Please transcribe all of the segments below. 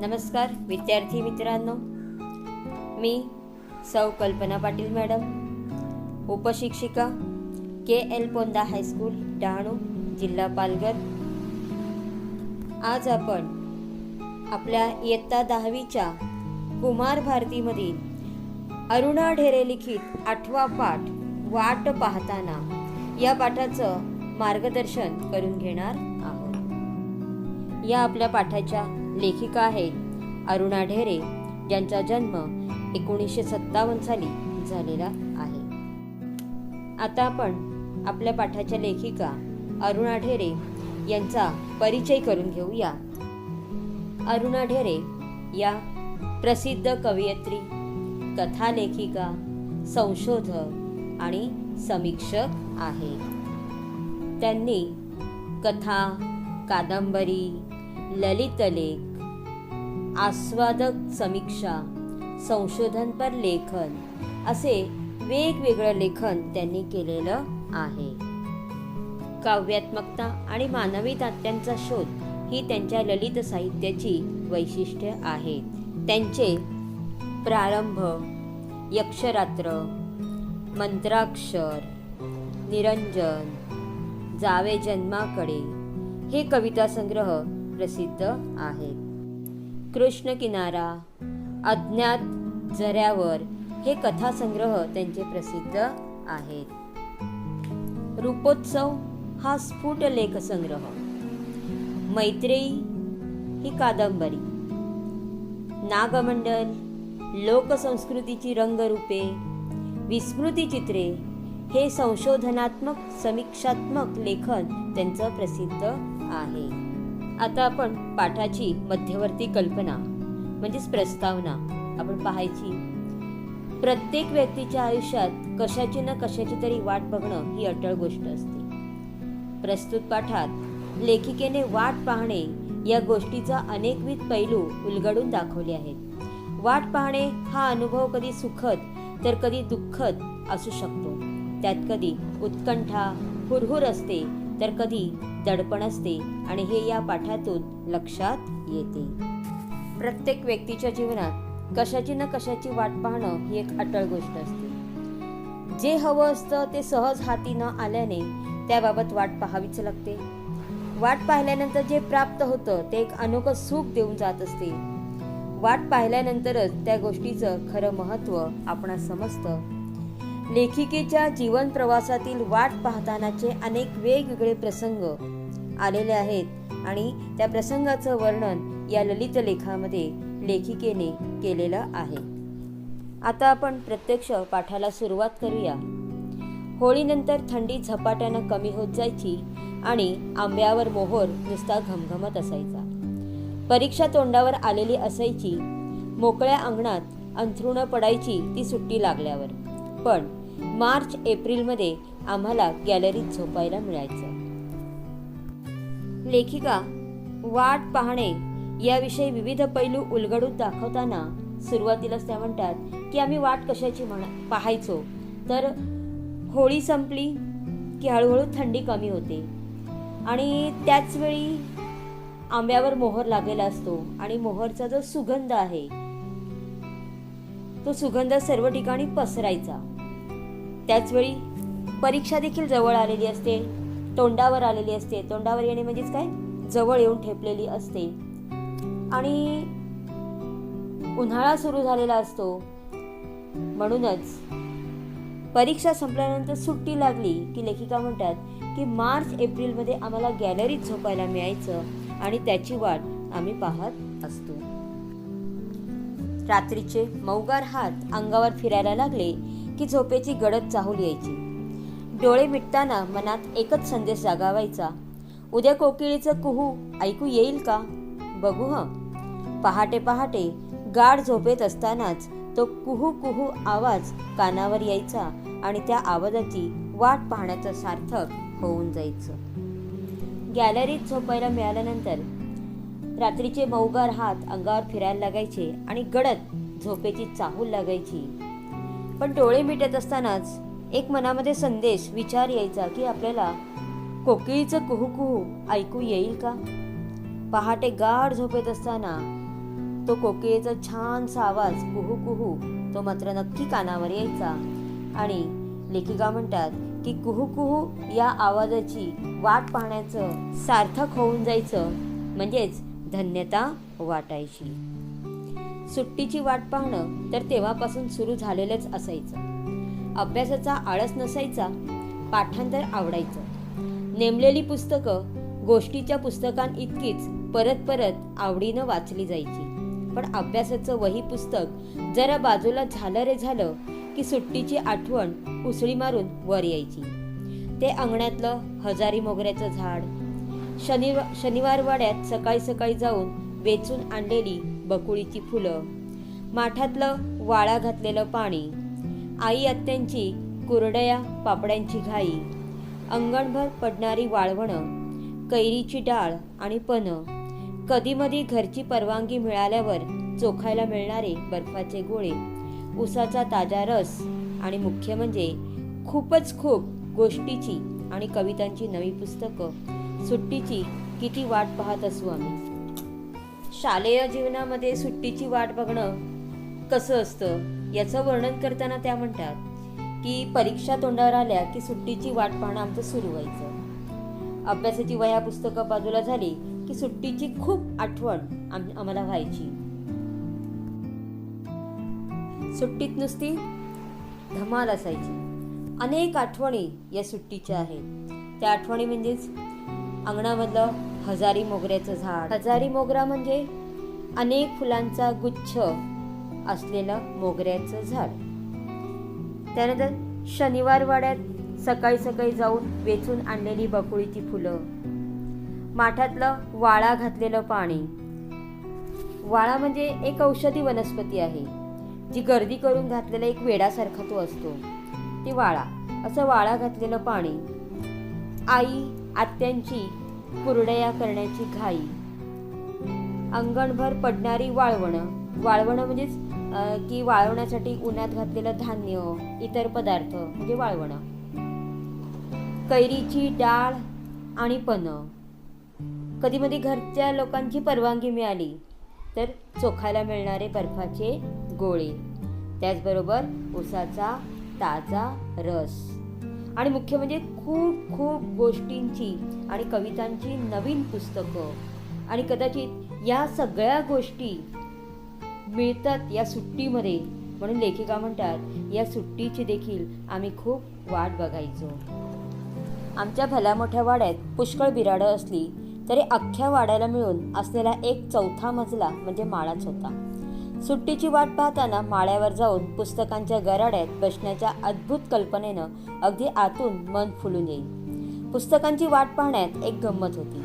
नमस्कार विद्यार्थी मित्रांनो, मी सौ कल्पना पाटील मॅडम, उपशिक्षिका KL पोंदा हायस्कूल डहाणू, जिल्हा पालघर. आज आपण आपल्या इयत्ता 10वीच्या कुमार भारतीमधील अरुणा ढेरे लिखित 8वा पाठ वाट पाहताना या पाठाचं मार्गदर्शन करून घेणार आहोत. या आपल्या पाठाच्या लेखिका आहेत अरुणा ढेरे, ज्यांचा जन्म 1957 साली झालेला आहे. आता आपण आपल्या पाठाच्या लेखिका अरुणा ढेरे यांचा परिचय करून घेऊया. अरुणा ढेरे या प्रसिद्ध कवयित्री, कथा लेखिका, संशोधक आणि समीक्षक आहेत. त्यांनी कथा, कादंबरी, ललितलेख, आस्वादक समीक्षा, संशोधनपर लेखन असे वेगवेगळं लेखन त्यांनी केलेलं आहे. काव्यात्मकता आणि मानवी नात्यांचा शोध ही त्यांच्या ललित साहित्याची वैशिष्ट्ये आहेत. त्यांचे प्रारंभ, यक्षरात्र, मंत्राक्षर, निरंजन, जावे जन्माकडे हे कविता संग्रह प्रसिद्ध आहेत. कृष्ण किनारा, अज्ञात झऱ्यावर हे कथासंग्रह त्यांचे प्रसिद्ध आहेत. रूपोत्सव हा स्फुट लेखसंग्रह, मैत्रेयी ही कादंबरी, नागमंडल, लोकसंस्कृतीची रंगरूपे, विस्मृतिचित्रे हे संशोधनात्मक समीक्षात्मक लेखन त्यांचं प्रसिद्ध आहे. आता आपण पाठाची मध्यवर्ती कल्पना म्हणजेच प्रस्तावना आपण पाहायची. प्रत्येक व्यक्तीच्या आयुष्यात कशाची ना कशाची तरी वाट बघणं ही अटळ गोष्ट असते. प्रस्तुत पाठात लेखिकेने वाट पाहणे या गोष्टीचा अनेकविध पैलू उलगडून दाखवले आहेत. वाट पाहणे हा अनुभव कधी सुखद तर कधी दुःखद असू शकतो. त्यात कधी उत्कंठा, हुरहुर असते तर कधी दडपण असते आणि हे या पाठातून लक्षात येते. प्रत्येक व्यक्तीच्या जीवनात कशाची ना कशाची वाट पाहणं ही एक अटळ गोष्ट असते. जे हवं असतं ते सहज हाती न आल्याने त्याबाबत वाट पाहावीच लागते. वाट पाहिल्यानंतर जे प्राप्त होतं ते एक अनोखं सुख देऊन जात असते. वाट पाहिल्यानंतरच त्या गोष्टीचं खरं महत्त्व आपणास समजतं. लेखिकेच्या जीवन प्रवासातील वाट पाहतानाचे अनेक वेगवेगळे प्रसंग आलेले आहेत आणि त्या प्रसंगाचं वर्णन या ललित लेखामध्ये लेखिकेने केलेलं आहे. आता आपण प्रत्यक्ष पाठाला सुरुवात करूया. होळीनंतर थंडी झपाट्यानं कमी होत जायची आणि आंब्यावर मोहोर नुसता घमघमत असायचा. परीक्षा तोंडावर आलेली असायची. मोकळ्या अंगणात अंथरुणं पडायची ती सुट्टी लागल्यावर. पण मार्च एप्रिलमध्ये आम्हाला गॅलरीत झोपायला मिळायचं. लेखिका वाट पाहणे याविषयी विविध पैलू उलगडून दाखवताना सुरुवातीलाच त्या म्हणतात की आम्ही वाट कशाची पाहायचो तर होळी संपली की हळूहळू थंडी कमी होते आणि त्याचवेळी आंब्यावर मोहर लागलेला असतो आणि मोहरचा जो सुगंध आहे तो सुगंध सर्व ठिकाणी पसरायचा. त्याचवेळी परीक्षा देखील जवळ आलेली असते, तोंडावर आलेली असते. तोंडावर येणे म्हणजेच काय, जवळ येऊन ठेपलेली असते आणि उन्हाळा सुरू झालेला असतो. म्हणूनच परीक्षा संपल्यानंतर सुट्टी लागली की लेखिका म्हणतात की मार्च एप्रिलमध्ये आम्हाला गॅलरीत झोपायला मिळायचं आणि त्याची वाट आम्ही पाहत असतो. रात्रीचे मौगार हात अंगावर फिरायला लागले की झोपेची गडद चाहूल यायची. डोळे मिटताना मनात एकच संदेश जागावायचा, उद्या कोकिळीचं कुहू ऐकू येईल का, बघू हं. पहाटे पहाटे गाढ झोपेत असतानाच तो कुहू कुहू आवाज कानावर यायचा आणि त्या आवाजाची वाट पाहण्याचं सार्थक होऊन जायचं. गॅलरीत झोपायला मिळाल्यानंतर रात्रीचे मौगार हात अंगावर फिरायला लागायचे आणि गडद झोपेची चाहूल लागायची. पण डोळे मिटत असतानाच एक मनामध्ये संदेश, विचार यायचा की आपल्याला कोकिळीचं कुहू कुहू ऐकू येईल का. पहाटे गाढ झोपेत असताना तो कोकिळेचा छानसा आवाज कुहू कुहू तो मात्र नक्की कानावर यायचा आणि लेखिका म्हणतात की कुहू कुहू या आवाजाची वाट पाहण्याचं सार्थक होऊन जायचं, म्हणजेच धन्यता वाटायची. सुट्टीची वाट पाहणं तर तेव्हापासून सुरू झालेलंच असायचं. अभ्यासाचा आळस नसायचा, पाठांतर आवडायचं. नेमलेली पुस्तकं गोष्टीच्या पुस्तकांइतकीच परत परत आवडीनं वाचली जायची. पण अभ्यासाचं वही पुस्तक जरा बाजूला झालं रे झालं की सुट्टीची आठवण उसळी मारून वर यायची. ते अंगणातलं हजारी मोगऱ्याचं झाड, शनिवार वाड्यात सकाळी सकाळी जाऊन वेचून आणलेली बकुळीची फुलं, माठातलं वाळा घातलेलं पाणी, आई आत्यांची कुरडया पापड्यांची घाई, अंगणभर पडणारी वाळवणं, कैरीची डाळ आणि पणं, कधीमधी घरची परवानगी मिळाल्यावर चोखायला मिळणारे बर्फाचे गोळे, उसाचा ताजा रस आणि मुख्य म्हणजे खूपच खूप गोष्टीची आणि कवितांची नवी पुस्तकं. सुट्टीची किती वाट पाहत असू आम्ही. शालेय जीवनामध्ये सुट्टीची वाट बघणं कसं असतं याचं वर्णन करताना त्या म्हणतात की परीक्षा तोंडावर आल्या की सुट्टीची वाट पाहणं आमचं सुरू व्हायचं. अभ्यासाची वह्या पुस्तकं बाजूला झाली की सुट्टीची खूप आठवण आम्हाला व्हायची. सुट्टीत नुसती धमाल असायची. अनेक आठवणी या सुट्टीच्या आहेत. त्या आठवणी म्हणजेच अंगणामधलं हजारी मोगऱ्याचं झाड. हजारी मोगरा म्हणजे अनेक फुलांचा गुच्छ असलेलं मोगऱ्याचं झाड. त्यानंतर शनिवार वाड्यात सकाळी सकाळी जाऊन वेचून आणलेली बकुळीची फुलं, माठातलं वाळा घातलेलं पाणी. वाळा म्हणजे एक औषधी वनस्पती आहे जी गर्दी करून घातलेला एक वेडासारखा तो असतो. ती वाळा, असं वाळा घातलेलं पाणी, आई आत्यांची कुरडया करण्याची घाई, अंगणभर पडणारी वाळवणं. वाळवणं म्हणजेच की वाळवण्यासाठी उन्हात घातलेलं धान्य, इतर पदार्थ म्हणजे वाळवणं, कैरीची डाळ आणि पणं. कधीमधी घरच्या लोकांची परवानगी मिळाली तर चोखायला मिळणारे बर्फाचे गोळे, त्याचबरोबर उसाचा ताजा रस आणि मुख्य म्हणजे खूप खूप गोष्टींची आणि कवितांची नवीन पुस्तकं. आणि कदाचित या सगळ्या गोष्टी मिळतात या सुट्टीमध्ये, म्हणून लेखिका म्हणतात या सुट्टीची देखील आम्ही खूप वाट बघायचो. आमच्या भल्या मोठ्या वाड्यात पुष्कळ बिराडं असली तरी अख्ख्या वाड्याला मिळून असलेला एक चौथा मजला म्हणजे माळाच होता. सुट्टीची वाट पाहताना माळ्यावर जाऊन पुस्तकांच्या गराड्यात बसण्याच्या अद्भुत कल्पनेनं अगदी आतून मन फुलून येईल. पुस्तकांची वाट पाहण्यात एक गंमत होती.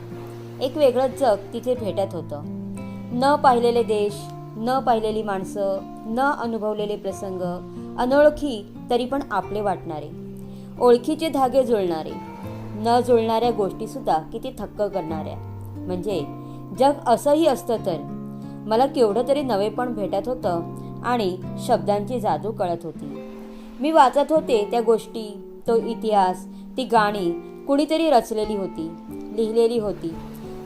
एक वेगळंच जग तिथे भेटत होतं. न पाहिलेले देश, न पाहिलेली माणसं, न अनुभवलेले प्रसंग, अनोळखी तरी पण आपले वाटणारे, ओळखीचे धागे जुळणारे, न जुळणाऱ्या गोष्टीसुद्धा किती थक्क करणाऱ्या. म्हणजे जग असंही असतं तर मला केवढं तरी नवेपण भेटत होतं आणि शब्दांची जादू कळत होती. मी वाचत होते त्या गोष्टी, तो इतिहास, ती गाणी कुणीतरी रचलेली होती, लिहिलेली होती.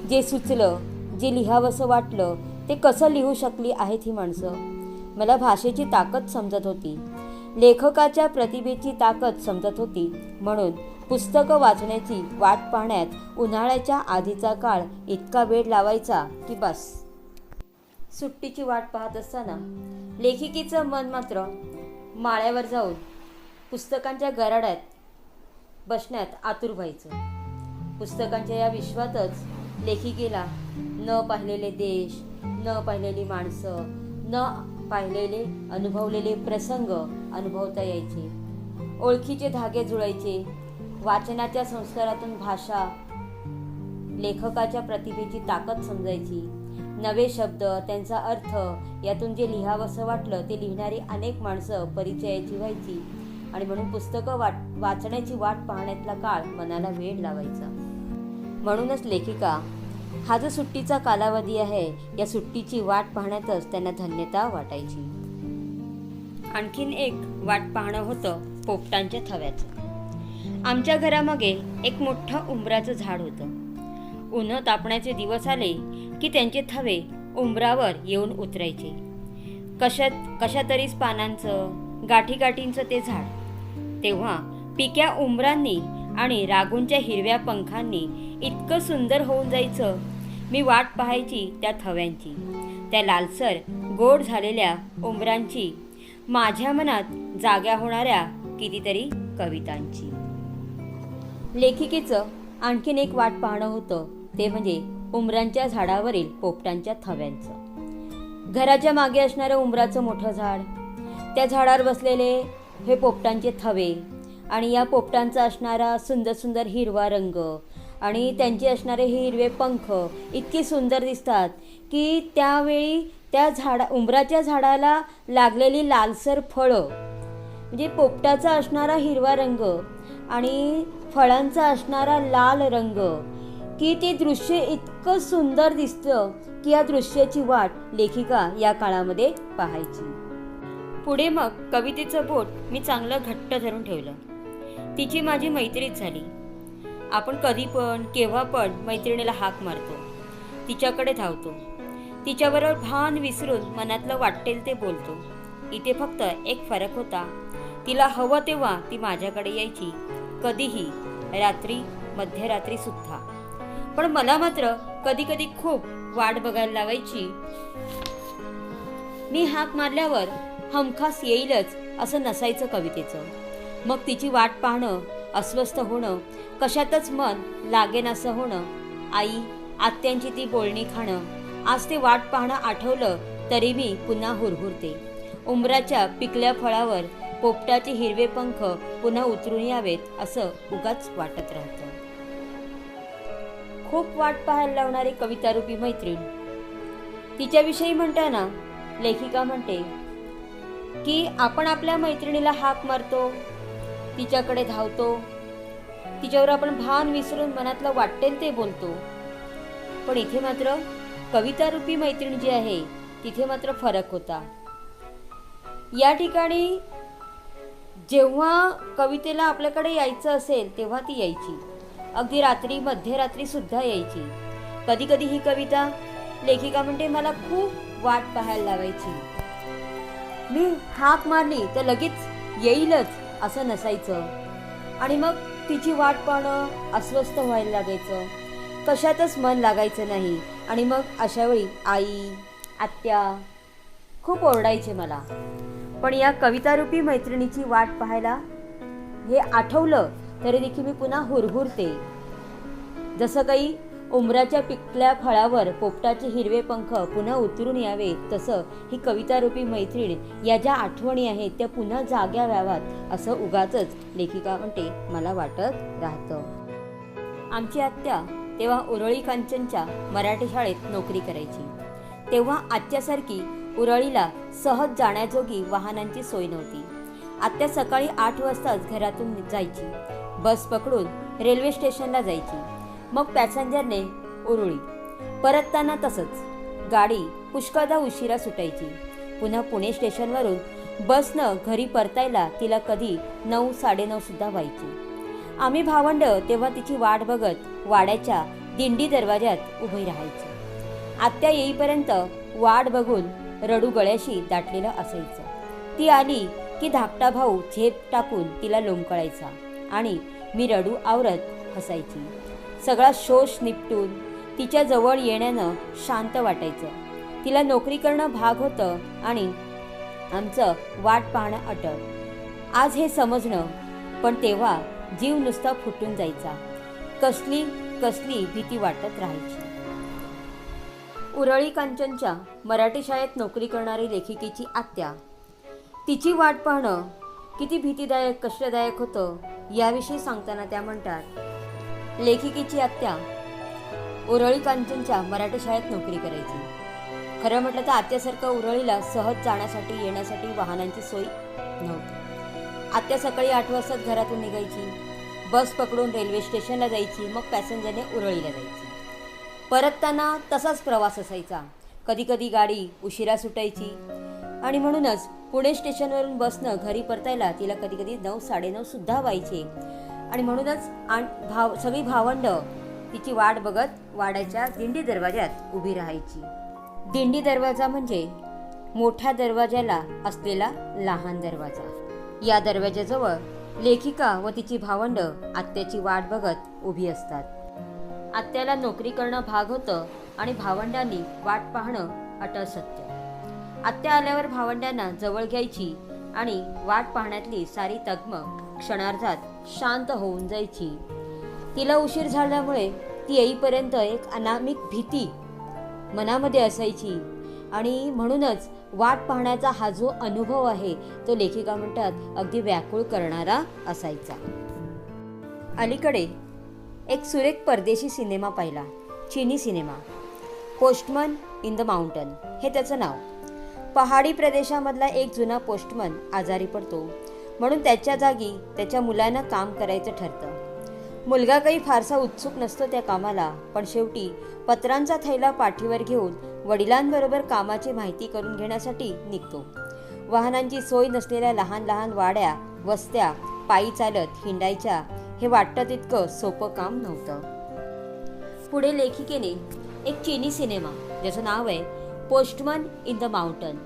जे सुचलं, जे लिहावंसं वाटलं ते कसं लिहू शकली आहेत ही माणसं. मला भाषेची ताकद समजत होती, लेखकाच्या प्रतिभेची ताकद समजत होती. म्हणून पुस्तकं वाचण्याची वाट पाहण्यात उन्हाळ्याच्या आधीचा काळ इतका वेळ लावायचा की बस. सुट्टीची वाट पाहत असताना लेखिकेचं मन मात्र माळ्यावर जाऊन पुस्तकांच्या गराड्यात बसण्यात आतुर व्हायचं. पुस्तकांच्या या विश्वातच लेखिकेला न पाहिलेले देश, न पाहिलेली माणसं, न पाहिलेले अनुभवलेले प्रसंग अनुभवता यायचे. ओळखीचे धागे जुळायचे. वाचनाच्या संस्कारातून भाषा, लेखकाच्या प्रतिभेची ताकद समजायची. नवे शब्द, त्यांचा अर्थ, यातून जे लिहावंसं वाटलं ते लिहिणारी अनेक माणसं परिचयाची व्हायची. आणि म्हणून पुस्तकं वाचण्याची वाट पाहण्यातला काळ मनाला वेड लावायचा. म्हणूनच लेखिका हा जो सुट्टीचा कालावधी आहे या सुट्टीची वाट पाहण्यातच त्यांना धन्यता वाटायची. आणखीन एक वाट पाहणं होतं पोपटांच्या थव्याचं. आमच्या घरामागे एक मोठं उंबराचं झाड होतं. उन्हं तापण्याचे दिवस आले की त्यांचे थवे उंबरावर येऊन उतरायचे. कशा तरीच पानांचं गाठींचं ते झाड. तेव्हा पिक्या उंबरांनी आणि रागूंच्या हिरव्या पंखांनी इतकं सुंदर होऊन जायचं. मी वाट पाहायची त्या थव्यांची, त्या लालसर गोड झालेल्या उंबरांची, माझ्या मनात जाग्या होणाऱ्या कितीतरी कवितांची. लेखिकेचं आणखीन एक वाट पाहणं होतं, ते म्हणजे उंबरांच्या झाडावरील पोपटांच्या थव्यांचं. घराच्या मागे असणारं उंबराचं मोठं झाड, त्या झाडावर बसलेले हे पोपटांचे थवे आणि या पोपटांचा असणारा सुंदर सुंदर हिरवा रंग आणि त्यांचे असणारे हे हिरवे पंख इतके सुंदर दिसतात की त्यावेळी त्या उंबराच्या झाडाला लागलेली लालसर फळं, म्हणजे पोपटाचा असणारा हिरवा रंग आणि फळांचा असणारा लाल रंग, की ते दृश्य इतकं सुंदर दिसतं की या दृश्याची वाट लेखिका या काळामध्ये पाहायची. पुढे मग कवितेचं बोट मी चांगलं घट्ट धरून ठेवलं. तिची माझी मैत्रीच झाली. आपण कधी पण केव्हा पण मैत्रिणीला हाक मारतो, तिच्याकडे धावतो, तिच्याबरोबर भान विसरून मनातलं वाटेल ते बोलतो. इथे फक्त एक फरक होता, तिला हवं तेव्हा ती माझ्याकडे यायची, कधीही, रात्री, मध्यरात्री सुद्धा. पण मला मात्र कधी कधी खूप वाट बघायला लावायची. मी हाक मारल्यावर हमखास येईलच असं नसायचं कवितेचं. मग तिची वाट पाहणं, अस्वस्थ होणं, कशातच मन लागेनासं होणं, आई आत्यांची ती बोलणी खाणं. आज ते वाट पाहणं आठवलं तरी मी पुन्हा हुरहुरते. उंबराच्या पिकल्या फळावर पोपटाचे हिरवे पंख पुन्हा उतरून यावेत असं उगाच वाटत राहतं. खूप वाट पाहायला लावणारी कवितारूपी मैत्रीण. तिच्याविषयी म्हणताना लेखिका म्हणते की आपण आपल्या मैत्रिणीला हाक मारतो, तिच्याकडे धावतो, तिच्यावर आपण भान विसरून मनातलं वाटेल ते बोलतो. पण इथे मात्र कवितारूपी मैत्रीण जी आहे तिथे मात्र फरक होता. या ठिकाणी जेव्हा कवितेला आपल्याकडे यायचं असेल तेव्हा ती यायची, अगदी रात्री, मध्यरात्री सुद्धा यायची. कधी कधी ही कविता लेखिका म्हणते मला खूप वाट पाहायला लावायची. मी हाक मारली तर लगेच येईलच असं नसायचं आणि मग तिची वाट पाहणं अस्वस्थ व्हायला लागायचं, कशातच मन लागायचं नाही. आणि मग अशावेळी आई आत्या खूप ओरडायचे मला. पण या कवितारूपी मैत्रिणीची वाट पाहायला हे आठवलं तरी देखील मी पुन्हा हुरहुरते. जसं काही उंबराच्या पिकल्या फळावर पोपटाचे हिरवे पंख पुन्हा उतरून यावे, तसं ही कवितारूपी मैत्रीण या ज्या आठवणी आहेत त्या पुन्हा जाग्या व्हाव्यात असं उगाचच लेखिका म्हणते मला वाटत राहतं. आमची आत्या तेव्हा उरळी कांचनच्या मराठी शाळेत नोकरी करायची. तेव्हा आजच्यासारखी उरळीला सहज जाण्याजोगी वाहनांची सोय नव्हती. आत्या सकाळी 8 वाजताच घरातून जायची, बस पकडून रेल्वे स्टेशनला जायची, मग पॅसेंजरने उरुळी. परतताना तसंच. गाडी पुष्कळदा उशिरा सुटायची. पुन्हा पुणे स्टेशनवरून बसनं घरी परतायला तिला कधी 9, 9:30 सुद्धा व्हायची. आम्ही भावंड तेव्हा तिची वाट बघत वाड्याच्या दिंडी दरवाज्यात उभी राहायची. आत्या येईपर्यंत वाट बघून रडू गळ्याशी दाटलेलं असायचं. ती आली की धाकटा भाऊ झेप टाकून तिला लोंबकळायचा आणि मी रडू आवरत हसायची. सगळा शोष निपटून तिच्या जवळ येण्यानं शांत वाटायचं. तिला नोकरी करणं भाग होतं आणि आमचं वाट पाहणं अटळ. आज हे समजणं, पण तेव्हा जीव नुसता फुटून जायचा. कसली कसली भीती वाटत राहायची. उरळी कांचनच्या मराठी शाळेत नोकरी करणारी लेखिकेची आत्या, तिची वाट पाहणं किती भीतीदायक, कष्टदायक होतं याविषयी सांगताना त्या म्हणतात, लेखिकेची आत्या उरळी कांचनच्या मराठी शाळेत नोकरी करायची. खरं म्हटलं तर आत्यासारखं उरळीला सहज जाण्यासाठी येण्यासाठी वाहनांची सोय नव्हती. आत्या सकाळी 8 वाजताच घरातून निघायची, बस पकडून रेल्वे स्टेशनला जायची, मग पॅसेंजरने उरळीला जायची. परतताना तसाच प्रवास असायचा. कधी कधी गाडी उशिरा सुटायची आणि म्हणूनच पुणे स्टेशनवरून बसनं घरी परतायला तिला कधी कधी 9, 9:30 सुद्धा व्हायचे. आणि म्हणूनच सगळी भावंड तिची वाट बघत वाड्याच्या दिंडी दरवाज्यात उभी राहायची. दिंडी दरवाजा म्हणजे मोठ्या दरवाजाला असलेला लहान दरवाजा. या दरवाजाजवळ लेखिका व तिची भावंड आत्याची वाट बघत उभी असतात. आत्याला नोकरी करणं भाग होतं आणि भावंडांनी वाट पाहणं अटळ सत्य. आत्या आल्यावर भावंडांना जवळ घ्यायची आणि वाट पाहण्यातली सारी तगमग क्षणार्धात शांत होऊन जायची. तिला उशीर झाल्यामुळे ती येईपर्यंत एक अनामिक भीती मनामध्ये असायची आणि म्हणूनच वाट पाहण्याचा हा जो अनुभव आहे तो लेखिका म्हणतात अगदी व्याकुळ करणारा असायचा. अलीकडे एक सुरेख परदेशी सिनेमा पाहिला, चिनी cinema. Postman in the mountain हे त्याचं नाव. पहाडी प्रदेशामधला एक जुना पोस्टमन आजारी पडतो म्हणून त्याच्या जागी त्याच्या मुलानं काम करायचं ठरतं. मुलगा काही फारसा उत्सुक नसतो त्या कामाला, पण शेवटी पत्रांचा थैला पाठीवर घेऊन वडिलांबरोबर कामाची माहिती करून घेण्यासाठी निघतो. वाहनांची सोय नसलेल्या लहान लहान वाड्या वस्त्या पायी चालत हिंडायच्या हे वाटतं तितकं सोपं काम नव्हतं. पुढे लेखिकेने एक चिनी सिनेमा ज्याचं नाव आहे पोस्टमन इन द माउंटन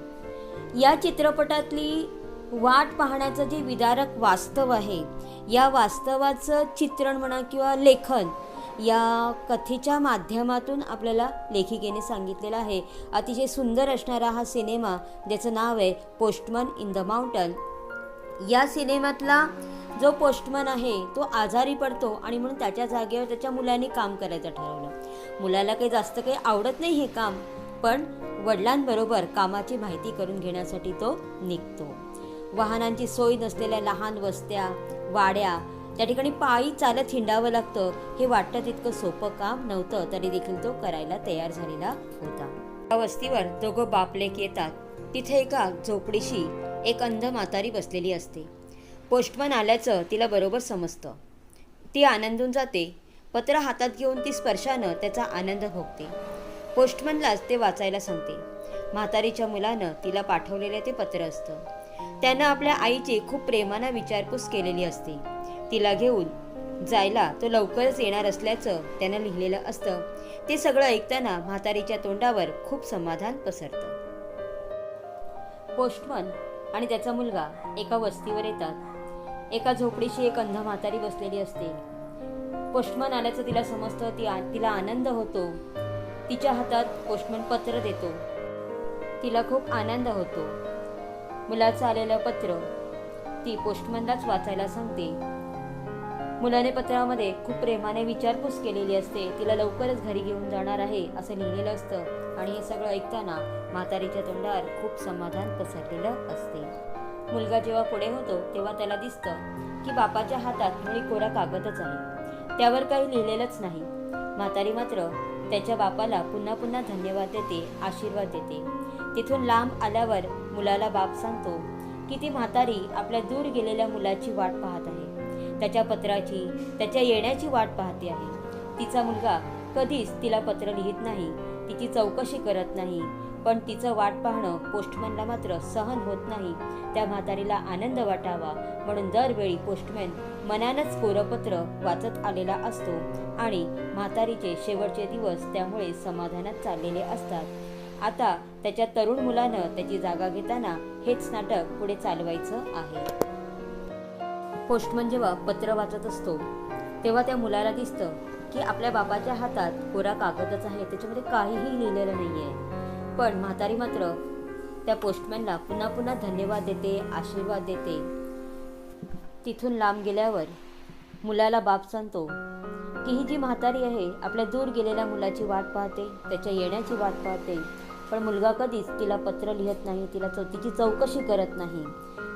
या चित्रपटातली वाट पाहण्याचं जे विदारक वास्तव आहे, या वास्तवाचं चित्रण म्हणा किंवा लेखन या कथेच्या माध्यमातून आपल्याला लेखिकेने सांगितलेलं आहे. अतिशय सुंदर असणारा हा सिनेमा ज्याचं नाव आहे पोस्टमन इन द माउंटन. या सिनेमातला जो पोस्टमन आहे तो आजारी पडतो आणि म्हणून त्याच्या जागेवर त्याच्या मुलाने काम करायचं ठरवलं. मुलाला काही जास्त काही आवडत नाही हे काम, पण वडिलांबरोबर कामाची माहिती करून घेण्यासाठी तो निघतो. वाहनांची सोय नसलेल्या लहान वस्त्या वाड्या त्या ठिकाणी पायी चालत हिंडावं लागतं. हे वाटतं तितकं सोपं काम नव्हतं, तरी देखील तो करायला तयार झालेला होता. त्या वस्तीवर दोघं बापलेक येतात. तिथे एका झोपडीशी एक अंध म्हातारी बसलेली असते. पोस्टमन आल्याचं तिला बरोबर समजतं. ती आनंदून जाते. पत्र हातात घेऊन ती स्पर्शानं त्याचा आनंद भोगते. पोस्टमनलाच ते वाचायला सांगते. म्हातारीच्या मुलानं तिला पाठवलेलं ते पत्र असतं. त्यानं आपल्या आईची खूप प्रेमानं विचारपूस केलेली असते. तिला घेऊन जायला तो लवकरच येणार असल्याचं त्यानं लिहिलेलं असतं. ते सगळं ऐकताना म्हातारीच्या तोंडावर खूप समाधान पसरतं. पोस्टमन आणि त्याचा मुलगा एका वस्तीवर येतात. एका झोपडीशी एक अंध म्हातारी बसलेली असते. पोस्टमन आल्याचं तिला समजतं. तिला आनंद होतो. तिच्या हातात पोस्टमन पत्र देतो. तिला खूप आनंद होतो. मुलाचं आलेलं पत्र ती पोस्टमनलाच वाचायला सांगते. मुलाने पत्रामध्ये खूप प्रेमाने विचारपूस केलेली असते. तिला लवकरच घरी घेऊन जाणार आहे असं लिहिलेलं असतं आणि हे सगळं ऐकताना म्हातारीच्या तोंडावर खूप समाधान पसरलेलं असते. मुलगा जेव्हा पुढे होतो तेव्हा त्याला दिसतं की बापाच्या हातात मुळी कोरा कागदच आहे, त्यावर काही लिहिलेलंच नाही. म्हातारी मात्र त्याच्या बापाला पुन्हा पुन्हा धन्यवाद देते, आशीर्वाद देते. तिथून लांब आल्यावर मुलाला बाप सांगतो की ती म्हातारी आपल्या दूर गेलेल्या मुलाची वाट पाहत आहे. त्याच्या पत्राची, त्याच्या येण्याची वाट पाहते आहे. तिचा मुलगा कधीच तिला पत्र लिहित नाही, तिची चौकशी करत नाही, पण तिचं वाट पाहणं पोस्टमनला मात्र सहन होत नाही. त्या म्हातारीला आनंद वाटावा म्हणून दरवेळी पोस्टमॅन मनानंच कोरपत्र वाचत आलेला असतो आणि म्हातारीचे शेवटचे दिवस त्यामुळे समाधानात चाललेले असतात. आता त्याच्या तरुण मुलानं त्याची जागा घेताना हेच नाटक पुढे चालवायचं आहे. पोस्टमन जेव्हा पत्र वाचत असतो तेव्हा त्या मुलाला दिसतं की आपल्या बाबाच्या हातात कोरा कागदच आहे, त्याच्यामध्ये काहीही लिहिलेलं नाही आहे. पण म्हातारी मात्र त्या पोस्टमॅनला पुन्हा पुन्हा धन्यवाद देते, आशीर्वाद देते. तिथून लांब गेल्यावर मुलाला बाप सांगतो की ही जी म्हातारी आहे आपल्या दूर गेलेल्या मुलाची वाट पाहते, त्याच्या येण्याची वाट पाहते, पण मुलगा कधीच तिला पत्र लिहत नाही, तिची चौकशी करत नाही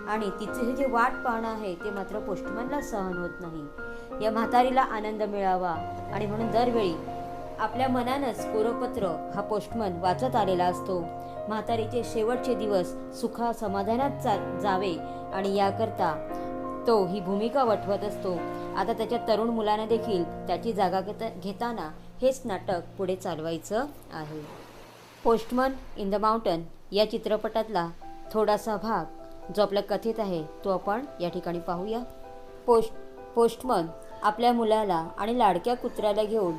आणि तिचे हे जे वाट पाहणं आहे ते मात्र पोस्टमॅनला सहन होत नाही. या म्हातारीला आनंद मिळावा आणि म्हणून दरवेळी आपल्या मनानंच कोरपत्र हा पोस्टमन वाचत आलेला असतो. म्हातारीचे शेवटचे दिवस सुखा समाधानात जावे आणि याकरता तो ही भूमिका वठवत असतो. आता त्याच्या तरुण मुलाने देखील त्याची जागा घेताना हेच नाटक पुढे चालवायचं आहे. पोस्टमन इन द माउंटन या चित्रपटातला थोडासा भाग जो आपल्या कथेत आहे तो आपण या ठिकाणी पाहूया. पोस्टमन आपल्या मुलाला आणि लाडक्या कुत्र्याला घेऊन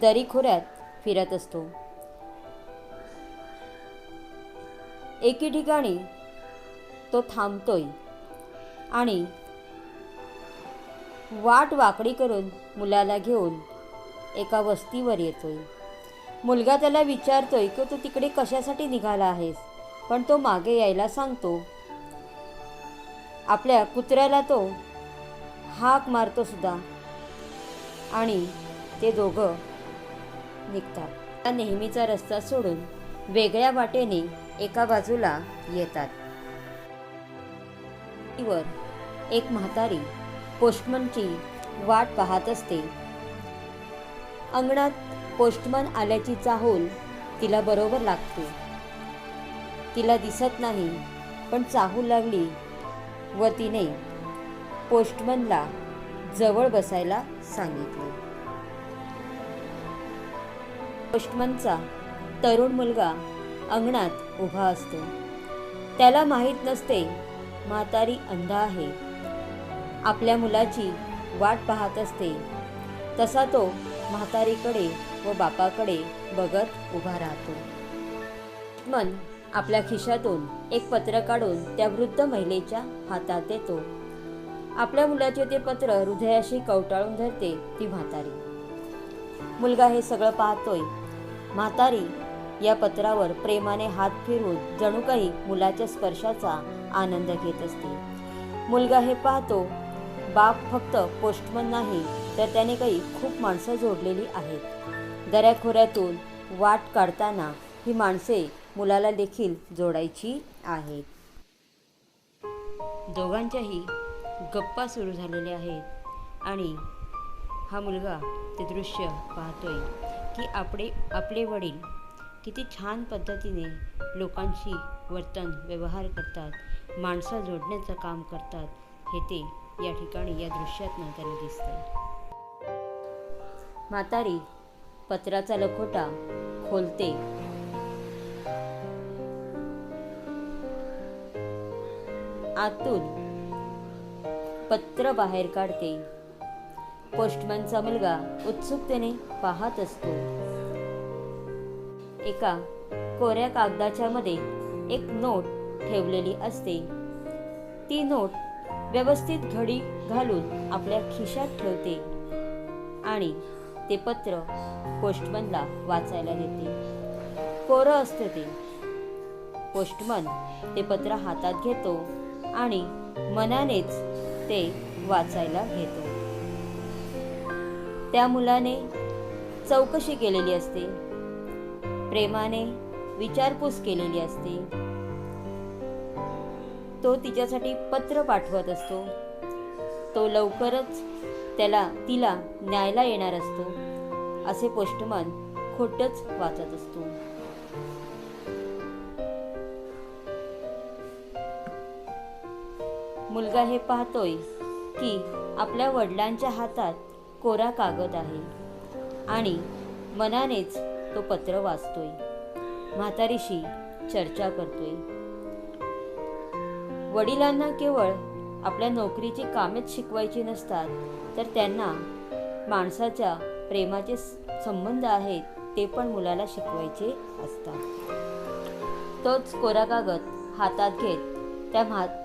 दरीखोऱ्यात फिरत असतो. एके ठिकाणी तो थांबतोय आणि वाट वाकडी करून मुलाला घेऊन एका वस्तीवर येतोय. मुलगा त्याला विचारतोय की तू तिकडे कशासाठी निघाला आहेस, पण तो मागे यायला सांगतो. आपल्या कुत्र्याला तो हाक मारतो सुद्धा आणि ते दोघं निघतात. नेहमीचा रस्ता सोडून वेगळ्या वाटेने एका बाजूला येतात. वर एक म्हातारी पोस्टमनची वाट पाहत असते. अंगणात पोस्टमन आल्याची चाहूल तिला बरोबर लागते. तिला दिसत नाही, पण चाहूल लागली व तिने पोस्टमनला जवळ बसायला सांगितले. पोस्टमनचा तरुण मुलगा अंगणात उभा असतो. त्याला माहीत नसते म्हातारी अंध आहे. आपल्या मुलाची वाट पाहत असते. तसा तो म्हातारीकडे व बापाकडे बघत उभा राहतो. पोस्टमन आपल्या खिशातून एक पत्र काढून त्या वृद्ध महिलेच्या हातात देतो. आपल्या मुलाचे ते पत्र हृदयाशी कवटाळून धरते ती म्हातारी. मुलगा हे सगळं पाहतोय. म्हातारी या पत्रावर प्रेमाने हात फिरवून जणू काही मुलाच्या स्पर्शाचा आनंद घेत असते. मुलगा हे पाहतो, बाप फक्त पोस्टमन नाही तर त्याने काही खूप माणसं जोडलेली आहेत. दऱ्याखोऱ्यातून वाट काढताना ही माणसे मुलाला देखील जोडायची आहेत. दोघांच्याही गप्पा सुरू झालेल्या आहेत आणि हा मुलगा ते दृश्य पाहतोय की आपले वडील किती छान पद्धतीने लोकांशी वर्तन व्यवहार करतात, माणसं जोडण्याचं काम करतात, हे ते या ठिकाणी या दृश्यातनं त्याला दिसतंय. म्हातारी पत्राचा लखोटा खोलते. आतून पत्र बाहेर काढते. पोस्टमनचा मुलगा उत्सुकतेने पाहत असतो. एका कोऱ्या कागदाच्या मध्ये एक नोट ठेवलेली असते. ती नोट व्यवस्थित घडी घालून आपल्या खिशात ठेवते आणि ते पत्र पोस्टमनला वाचायला देते. कोरं असते ते. पोस्टमन ते पत्र हातात घेतो आणि मनानेच ते वाचायला घेतो. त्या मुलाने चौकशी केलेली असते, प्रेमाने विचारपूस केलेली असते. तो तिच्यासाठी पत्र पाठवत असतो. तो लवकरच तिला न्यायला येणार असतो असे पोस्टमन खोटच वाचत असतो. मुलगा हे पाहतोय की आपल्या वडिलांच्या हातात कोरा कागद आहे आणि मनानेच तो पत्र वाचतोय, म्हातारीशी चर्चा करतोय. वडिलांना केवळ आपल्या नोकरीची कामेच शिकवायची नसतात, तर त्यांना माणसाच्या प्रेमाचे संबंध आहेत ते पण मुलाला शिकवायचे असतात. तोच कोरा कागद हातात घेत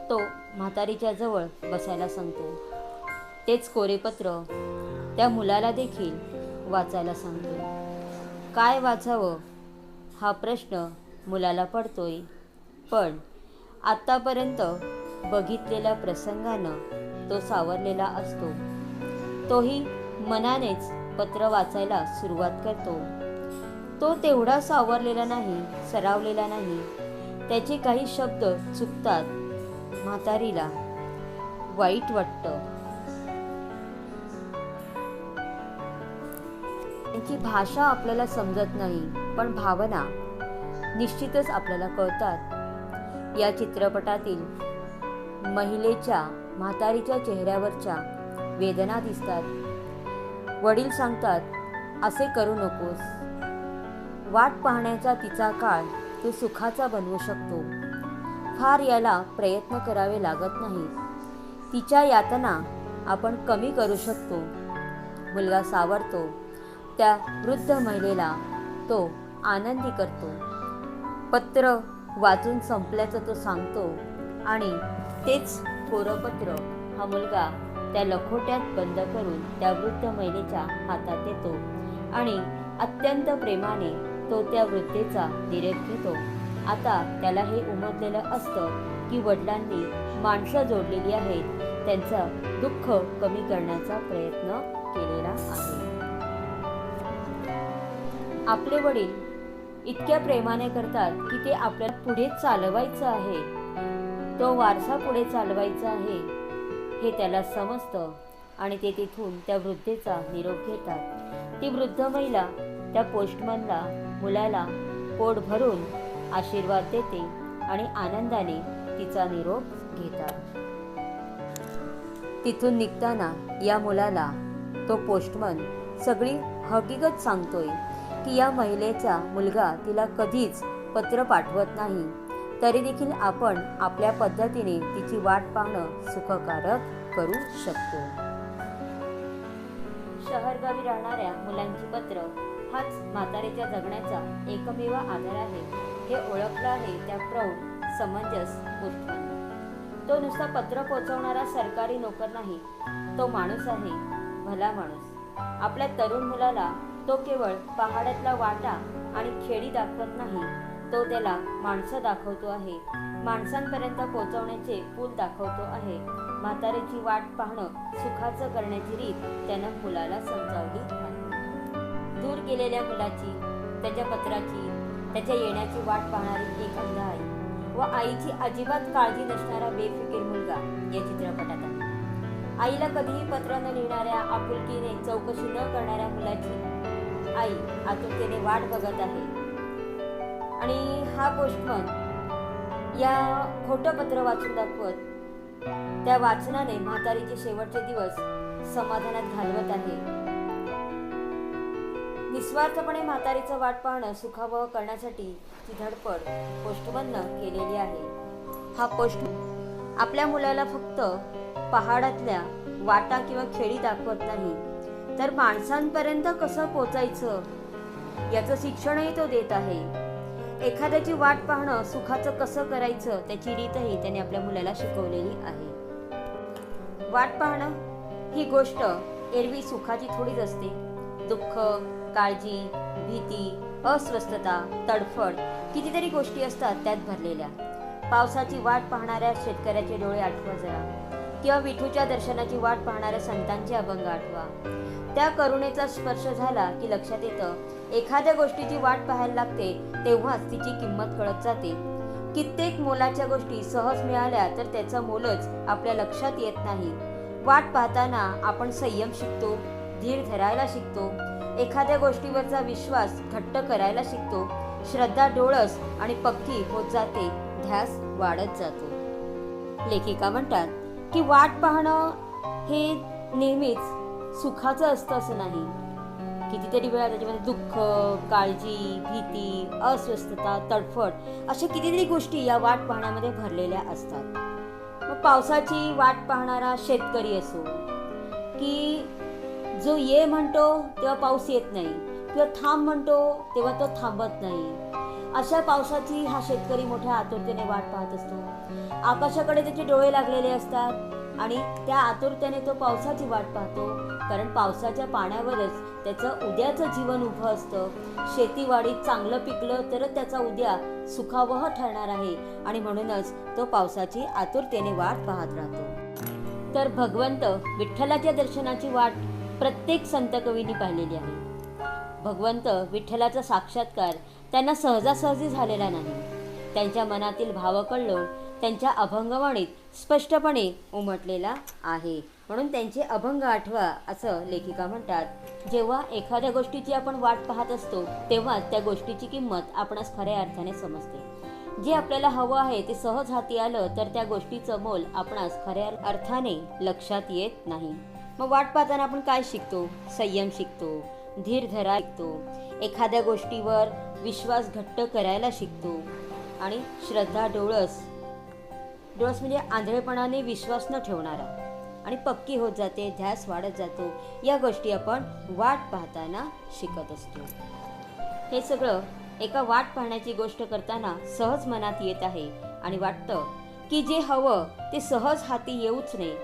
तो म्हातारीच्या जवळ बसायला सांगतो. तेच कोरे पत्र त्या मुलाला देखील वाचायला सांगतो. काय वाचावं हा प्रश्न मुलाला पडतोय, पण आत्तापर्यंत बघितलेल्या प्रसंगानं तो सावरलेला असतो. तोही मनानेच पत्र वाचायला सुरुवात करतो. तो तेवढा सावरलेला नाही, सरावलेला नाही. त्याचे काही शब्द चुकतात. म्हातारीला वाईट वाटतं. त्यांची भाषा आपल्याला समजत नाही, पण भावना निश्चितच आपल्याला कळतात. या चित्रपटातील म्हातारीच्या चेहऱ्यावरच्या वेदना दिसतात. वडील सांगतात, असे करू नकोस. वाट पाहण्याचा तिचा काळ तो सुखाचा बनवू शकतो. फार याला प्रयत्न करावे लागत नाहीत. तिच्या यातना आपण कमी करू शकतो. मुलगा सावरतो. त्या वृद्ध महिलेला तो आनंदी करतो. पत्र वाचून संपल्याचं तो सांगतो आणि तेच कोरं पत्र हा मुलगा त्या लखोट्यात बंद करून त्या वृद्ध महिलेच्या हातात देतो आणि अत्यंत प्रेमाने तो त्या वृद्धेचा निरोप घेतो. आता त्याला हे उमगलेलं असतं की वडिलांनी माणसं जोडलेली आहेत, त्यांचं दुःख कमी करण्याचा प्रयत्न केलेला आहे. आपले वडील इतक्या प्रेमाने करतात की ते आपल्याला पुढे चालवायचं आहे, तो वारसा पुढे चालवायचा आहे हे त्याला समजतं आणि ते तिथून त्या वृद्धेचा निरोप घेतात. ती वृद्ध महिला त्या पोस्टमनला मुलाला पोट भरून आशीर्वाद देते आणि आनंदाने तिचा निरोप घेतात. तिथून निघताना या मुलाला तो पोस्टमन सगळी हकीकत सांगतोय की या महिलेचा मुलगा तिला कधीच पत्र पाठवत नाही, तरी देखील आपण आपल्या पद्धतीने तिची वाट पाहणं सुखकारक करू शकतो. शहरगावी राहणाऱ्या मुलांची पत्र हाच म्हातारीच्या जगण्याचा एकमेव आधार आहे हे ओळखलं आहे त्या प्रौढ समंजस पोस्टमन. तो नुसता पत्र पोहोचवणारा सरकारी नोकर नाही, तो माणूस आहे, भला माणूस. आपल्या तरुण मुलाला तो केवळ पहाडातला वाटा आणि खेडी दाखवत नाही, तो त्याला माणसं दाखवतो आहे, माणसांपर्यंत पोहोचवण्याचे पूल दाखवतो आहे. म्हातारीची वाट पाहणं सुखाचं करण्याची रीत त्यानं मुलाला समजावली आहे. दूर गेलेल्या मुलाची, त्याच्या पत्राची, त्याच्या येण्याची वाट पाहणारी एक अंध आई व आईची अजिबात काळजी नसणारा बेफिकीर मुलगा या चित्रपटात आहे. आईला कधीही पत्र न लिहिणाऱ्या, आपुलकीने चौकशी न करणाऱ्या मुलाची आई आतुरतेने वाट बघत आहे आणि हा पोस्टमन या खोटं पत्र वाचून दाखवत त्या वाचनाने म्हातारीचे शेवटचे दिवस समाधानात घालवत आहे. निस्वार्थपणे म्हातारीचं वाट पाहणं सुखावह करण्यासाठी ची धडपड पोस्टमननं केलेली आहे. हा पोस्टमन आपल्या मुलाला फक्त पहाडातल्या वाटा किंवा खेडी दाखवत नाही, तर माणसांपर्यंत कसं पोचायचं याचं शिक्षणही तो देत आहे. एखाद्याची वाट पाहणं सुखाचं कसं करायचं त्याची रीतही त्याने आपल्या मुलाला शिकवलेली आहे. वाट पाहणं ही गोष्ट एरवी सुखाची थोडीच असते. दुःख, काळजी, भीती, अस्वस्थता, तडफड कितीतरी गोष्टी असतात त्यात भरलेल्या. पावसाची वाट पाहणाऱ्या शेतकऱ्याचे डोळे आठवा जरा, किंवा विठूच्या दर्शनाची वाट पाहणाऱ्या संतांचे अभंग आठवा. त्या करुणेचा स्पर्श झाला की लक्षात येतं एखाद्या गोष्टीची वाट पाहायला लागते तेव्हाच तिची किंमत कळत जाते. कित्येक मोलाच्या गोष्टी सहज मिळाल्या तर त्याचं मोलच आपल्या लक्षात येत नाही. वाट पाहताना आपण संयम शिकतो, धीर धरायला शिकतो, एखाद्या गोष्टीवरचा विश्वास घट्ट करायला शिकतो, श्रद्धा डोळस आणि पक्की होत जाते, ध्यास वाढत जातो. लेखिका म्हणतात की वाट पाहणं हे नेहमीच सुखाचं असतं असं नाही. कितीतरी वेळा त्याच्यामध्ये दुःख, काळजी, भीती, अस्वस्थता, तडफड अशा कितीतरी गोष्टी या वाट पाहण्यामध्ये भरलेल्या असतात. मग पावसाची वाट पाहणारा शेतकरी असो की जो ये म्हणतो तेव्हा पाऊस येत नाही किंवा थांब म्हणतो तेव्हा तो थांबत नाही, अशा पावसाची हा शेतकरी मोठ्या आतुरतेने वाट पाहत असतो. आकाशाकडे त्याचे डोळे लागलेले असतात आणि त्या आतुरतेने तो पावसाची वाट पाहतो, कारण पावसाच्या पाण्यावरच त्याचं उद्याचं जीवन उभं असतं. शेतीवाडीत चांगलं पिकलं तरच त्याचा उद्या सुखावह ठरणार आहे आणि म्हणूनच तो पावसाची आतुरतेने वाट पाहत राहतो. तर भगवंत विठ्ठलाच्या दर्शनाची वाट प्रत्येक संत कवींनी पाहिलेली आहे. भगवंत विठ्ठलाचा साक्षात्कार त्यांना सहजासहजी झालेला नाही. त्यांच्या मनातील भावकल्लोळ त्यांच्या अभंगवाणीत स्पष्टपणे उमटलेला आहे. म्हणून त्यांचे अभंग आठवा असं लेखिका म्हणतात. जेव्हा एखाद्या गोष्टीची आपण वाट पाहत असतो तेव्हा त्या गोष्टीची किंमत आपणास खऱ्या अर्थाने समजते. जे आपल्याला हवं आहे ते सहज हाती आलं तर त्या गोष्टीचं मोल आपणास खऱ्या अर्थाने लक्षात येत नाही. मग वाट पाहताना आपण काय शिकतो? संयम शिकतो, धीर धरा शिकतो, एखाद्या गोष्टीवर विश्वास घट्ट करायला शिकतो आणि श्रद्धा डोळस म्हणजे आंधळेपणाने विश्वास न ठेवणारा आणि पक्की होत जाते, ध्यास वाढत जातो. या गोष्टी आपण वाट पाहताना शिकत असतो. हे सगळं एका वाट पाहण्याची गोष्ट करताना सहज मनात येत आहे आणि वाटतं की जे हवं ते सहज हाती येऊच नये.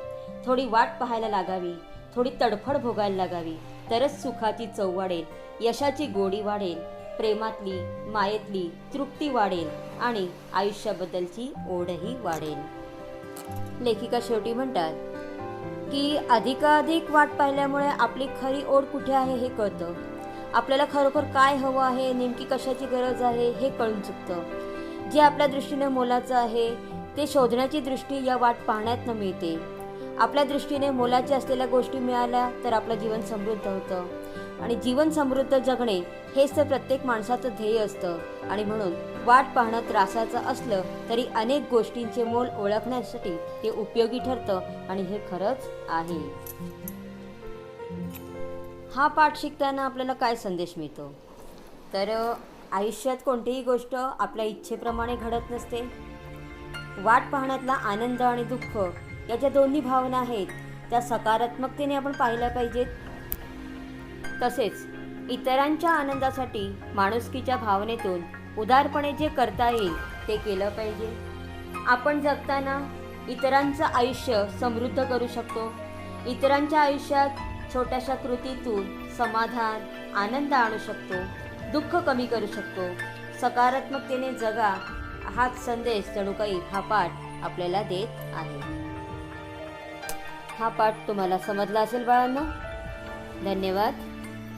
थोडी वाट पाहायला लागावी, थोडी तडफड भोगायला लागावी, तरच सुखाची चव वाढेल, यशाची गोडी वाढेल, प्रेमातली मायेतली तृप्ती वाढेल आणि आयुष्याबद्दलची ओढही वाढेल. लेखिका शेवटी म्हणतात की अधिकाधिक वाट पाहिल्यामुळे आपली खरी ओढ कुठे आहे हे कळतं. आपल्याला खरोखर काय हवं आहे, नेमकी कशाची गरज आहे हे कळून चुकतं. जे आपल्या दृष्टीने मोलाचं आहे ते शोधण्याची दृष्टी या वाट पाहण्यातनं मिळते. आपल्या दृष्टीने मोलाच्या असलेल्या गोष्टी मिळाल्या तर आपलं जीवन समृद्ध होतं आणि जीवन समृद्ध जगणे हेच तर प्रत्येक माणसाचं ध्येय असतं. आणि म्हणून वाट पाहणं त्रासाचं असलं तरी अनेक गोष्टींचे मोल ओळखण्यासाठी ते उपयोगी ठरतं आणि हे खरंच आहे. हा पाठ शिकताना आपल्याला काय संदेश मिळतो तर आयुष्यात कोणतीही गोष्ट आपल्या इच्छेप्रमाणे घडत नसते. वाट पाहण्यातला आनंद आणि दुःख याच्या दोन्ही भावना आहेत त्या सकारात्मकतेने आपण पाहिल्या पाहिजेत. तसेच इतरांच्या आनंदासाठी माणुसकीच्या भावनेतून उदारपणे जे करता येईल ते केलं पाहिजे. आपण जगताना इतरांचं आयुष्य समृद्ध करू शकतो. इतरांच्या आयुष्यात छोट्याशा कृतीतून समाधान आनंद आणू शकतो, दुःख कमी करू शकतो. सकारात्मकतेने जगा हाच संदेश जणू काही हा पाठ आपल्याला देत आहे. हा पाठ तुम्हाला समजला असेल बाळांनो. धन्यवाद.